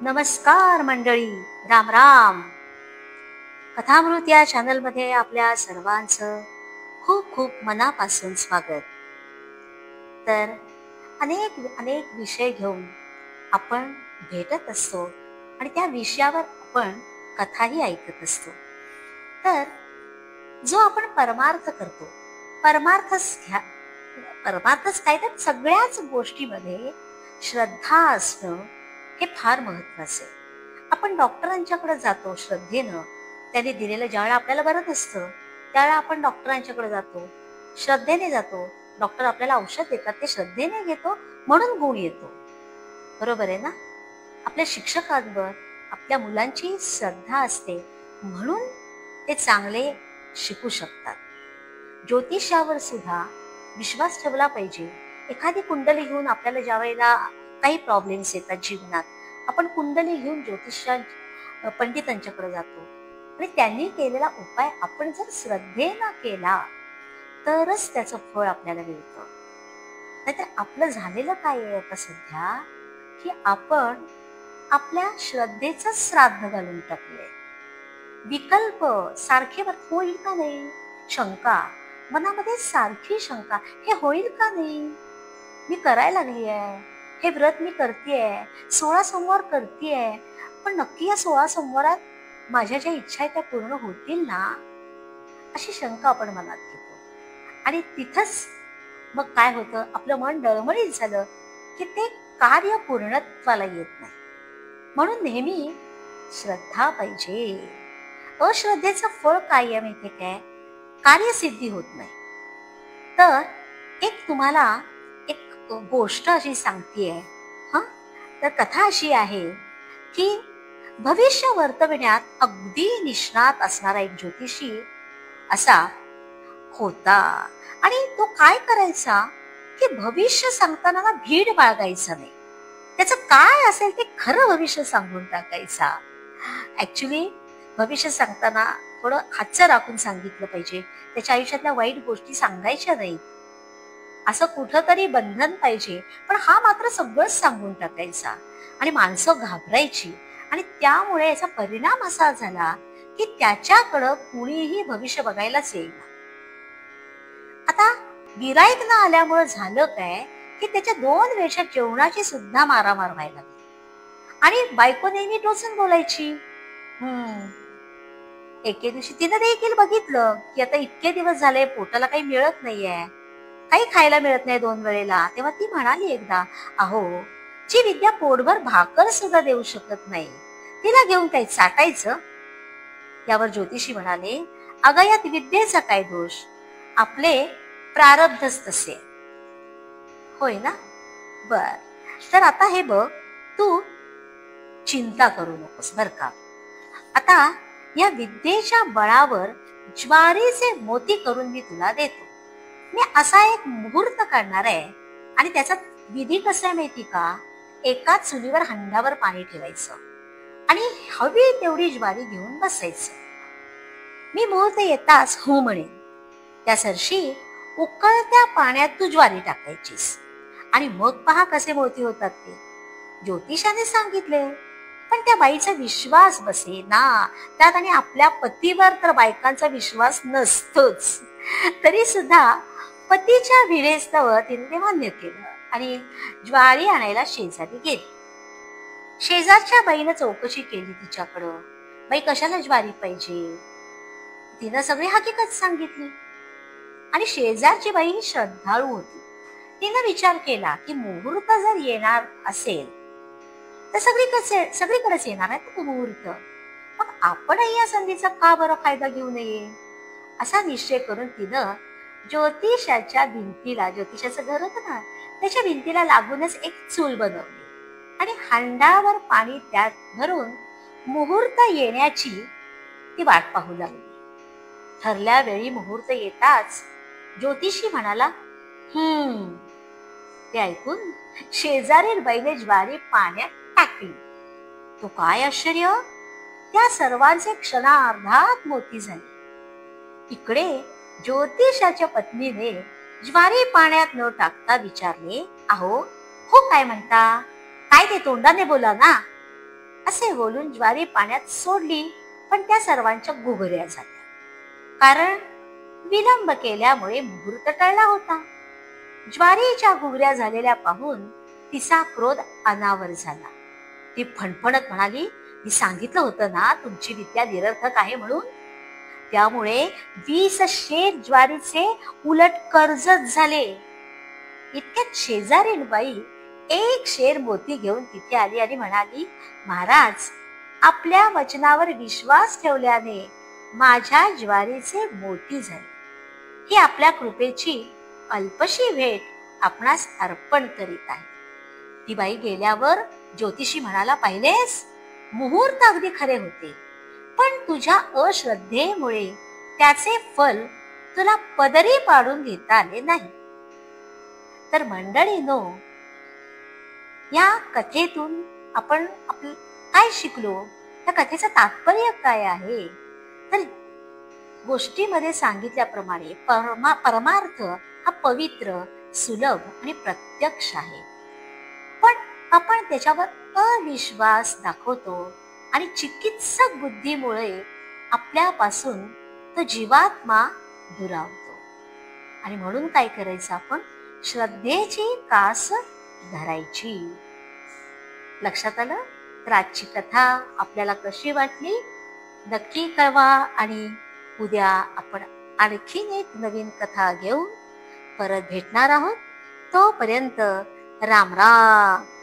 नमस्कार मंडळी, राम राम. कथामृत या चॅनलमध्ये आपल्या सर्वांचं खूप खूप मनापासून स्वागत. तर अनेक अनेक विषय घेऊन आपण भेटत असतो आणि त्या विषयावर आपण कथाही ऐकत असतो. तर जो आपण परमार्थ करतो, परमार्थच काय तर सगळ्याच गोष्टीमध्ये श्रद्धा असणं हे फार महत्वाचं आहे. आपण डॉक्टरांच्याकडे जातो श्रद्धेनं, त्यांनी दिलेलं ज्यावेळेला आपल्याला बरं नसतं त्यावेळेला आपण डॉक्टरांच्याकडे जातो, श्रद्धेने जातो. डॉक्टर आपल्याला औषध देतात, ते श्रद्धेने घेतो म्हणून गुण येतो. बरोबर आहे ना? आपल्या शिक्षकांवर आपल्या मुलांची श्रद्धा असते म्हणून ते चांगले शिकू शकतात. ज्योतिषावर सुद्धा विश्वास ठेवला पाहिजे. एखादी कुंडली घेऊन आपल्याला ज्या वेळेला काही प्रॉब्लेम्स येतात जीवनात, आपण कुंडली घेऊन पंडितांच्याकडे जातो आणि त्यांनी केलेला उपाय आपण जर श्रद्धेनं केला तरच त्याचं फळ आपल्याला मिळतं. नाहीतर आपलं झालेलं काय आहे आता सध्या, की आपण आपल्या श्रद्धेचं श्राद्ध घालून टाकलंय. विकल्प सारखे होईल का नाही, शंका मनामध्ये सारखी शंका, हे होईल का नाही, मी करायला लागली आहे, हे व्रत मी करतेय, 16 सोमवार करतेय, पण नक्की या 16 सोमवारात माझ्या ज्या इच्छा आहेत त्या पूर्ण होतील ना, अशी शंका आपण मनात घेतो. आणि तिथंच मग काय होतं, आपलं मन डळमळीत झालं की ते कार्य पूर्णत्वाला येत नाही. म्हणून नेहमी श्रद्धा पाहिजे. अश्रद्धेचं फळ काय आहे माहितीये काय, कार्यसिद्धी होत नाही. तर तुम्हाला एक गोष्ट अशी सांगतेय. तर कथा अशी आहे की भविष्य वर्तविण्यात अगदी निष्णात असणारा एक ज्योतिषी असा होता. आणि तो काय करायचा की भविष्य सांगताना ना भीड बाळगायचा नाही. त्याचं काय असेल ते खरं भविष्य सांगून टाकायचा. ऍक्च्युली भविष्य सांगताना थोडं हातचं राखून सांगितलं पाहिजे. त्याच्या आयुष्यातल्या वाईट गोष्टी सांगायच्या नाहीत, असं कुठंतरी बंधन पाहिजे. पण हा मात्र सगळंच सांगून टाकायचा आणि माणसं घाबरायची. आणि त्यामुळे याचा परिणाम असा झाला की त्याच्याकडं कुणीही भविष्य बघायलाच येईना. आता गिराईक न आल्यामुळे झालं काय की त्याच्या 2 वेळच्या जेवणाची सुद्धा मारामार व्हायला लागली. आणि बायको नेहमी टोचून बोलायची. एके दिवशी तिनं देखील बघितलं की आता इतके दिवस झाले पोटाला काही मिळत नाहीये, काही खायला मिळत नाही 2 वेळेला. तेव्हा ती म्हणाली एकदा, अहो, जी विद्या पोटभर भाकर सुद्धा देऊ शकत नाही तिला घेऊन काही चाटायचं. यावर ज्योतिषी म्हणाले, अगं यात विद्येचा काय दोष, आपले प्रारब्धच तसे. होय ना? बर, तर आता हे बघ, तू चिंता करू नकोस बर का. आता या विद्येच्या बळावर ज्वारीचे मोती करून मी तुला देतो. मी असा एक मुहूर्त काढणार आहे आणि त्याचा विधी कसा आहे माहिती का, एका चुलीवर हंडावर पाणी ठेवायचं आणि हवी तेवढी ज्वारी घेऊन बसायचं. मी मुहूर्त येताच हो म्हणेन त्या सरशी उकळत्या पाण्यात तू ज्वारी टाकायचीस आणि मग पहा कसे मोती होतात ते. ज्योतिषाने सांगितले, पण त्या बाईचा विश्वास बसे ना त्यात. आणि आपल्या पतीवर तर बायकांचा विश्वास नसतोच. तरी सुद्धा पतीच्या भिडेस्तव तिने ते मान्य केलं आणि ज्वारी आणायला शेजारी गेली. शेजारच्या बाईनं चौकशी केली तिच्याकडं, बाई कशाला ज्वारी पाहिजे. तिनं सगळी हकीकत सांगितली. आणि शेजारची बाई ही श्रद्धाळू होती. तिनं विचार केला की मुहूर्त जर येणार असेल तर सगळीकडेच येणार आहे तो मुहूर्त, मग आपणही या संधीचा का बरं फायदा घेऊ नये. असा निश्चय करून तिनं ज्योतिषाच्या भिंतीला, ज्योतिषाचं घर होतं ना त्याच्या भिंतीला लागूनच एक चूल बनवली आणि हंडावर पाणी त्यात भरून मुहूर्त येण्याची ती वाट पाहू लागली. ठरल्या वेळी मुहूर्त येताच ज्योतिषी म्हणाला, ते ऐकून शेजारील बाईने ज्वारी पाण्यात टाकली. तो काय आश्चर्य, त्या सर्वांचे क्षणार्धात मोती झाले. इकडे ज्योतिषाच्या पत्नीने ज्वारी पाण्यात न टाकता विचारले, अहो हो काय म्हणता, काय ते तोंडाने बोला ना. असे बोलून ज्वारी पाण्यात सोडली, पण त्या सर्वांच्या गुगऱ्या झाल्या. कारण विलंब केल्यामुळे मुहूर्त टळला होता. ज्वारीच्या गुगऱ्या झालेल्या पाहून तिचा क्रोध अनावर झाला. ती फणफणत म्हणाली, मी सांगितलं होतं ना तुमची विद्या निरर्थक आहे म्हणून. त्यामुळे 20 शेर ज्वारीचे उलट कर्जच झाले. इतक्यात शेजारीण बाई एक शेर मोती घेऊन तिथे आली आणि म्हणाली, महाराज, आपल्या वचनावर विश्वास ठेवल्याने माझ्या ज्वारीचे मोती झाले. ही आपल्या कृपेची अल्पशी भेट आपणास अर्पण करीत आहे. ती बाई गेल्यावर ज्योतिषी म्हणाला, पाहिलेस, मुहूर्त अगदी खरे होते, पण तुझ्या अश्रद्धेमुळे त्याचे फल तुला पदरी पाडून घेता आले नाही. तर मंडळींनो, या कथेतून आपण काय शिकलो? त्या कथेचं तात्पर्य काय आहे? तर गोष्टीमध्ये सांगितल्याप्रमाणे परमार्थ हा पवित्र, सुलभ आणि प्रत्यक्ष आहे. पण आपण त्याच्यावर अविश्वास दाखवतो आणि चिकित्सक बुद्धीमुळे आपल्यापासून तो जीवात्मा दुरावतो. आणि म्हणून काय करायचं? आपण श्रद्धेची कास धरायची. लक्षात आलं? तर आजची कथा आपल्याला कशी वाटली नक्की कळवा. आणि उद्या आपण आणखीन एक नवीन कथा घेऊन परत भेटणार आहोत. तोपर्यंत राम राम.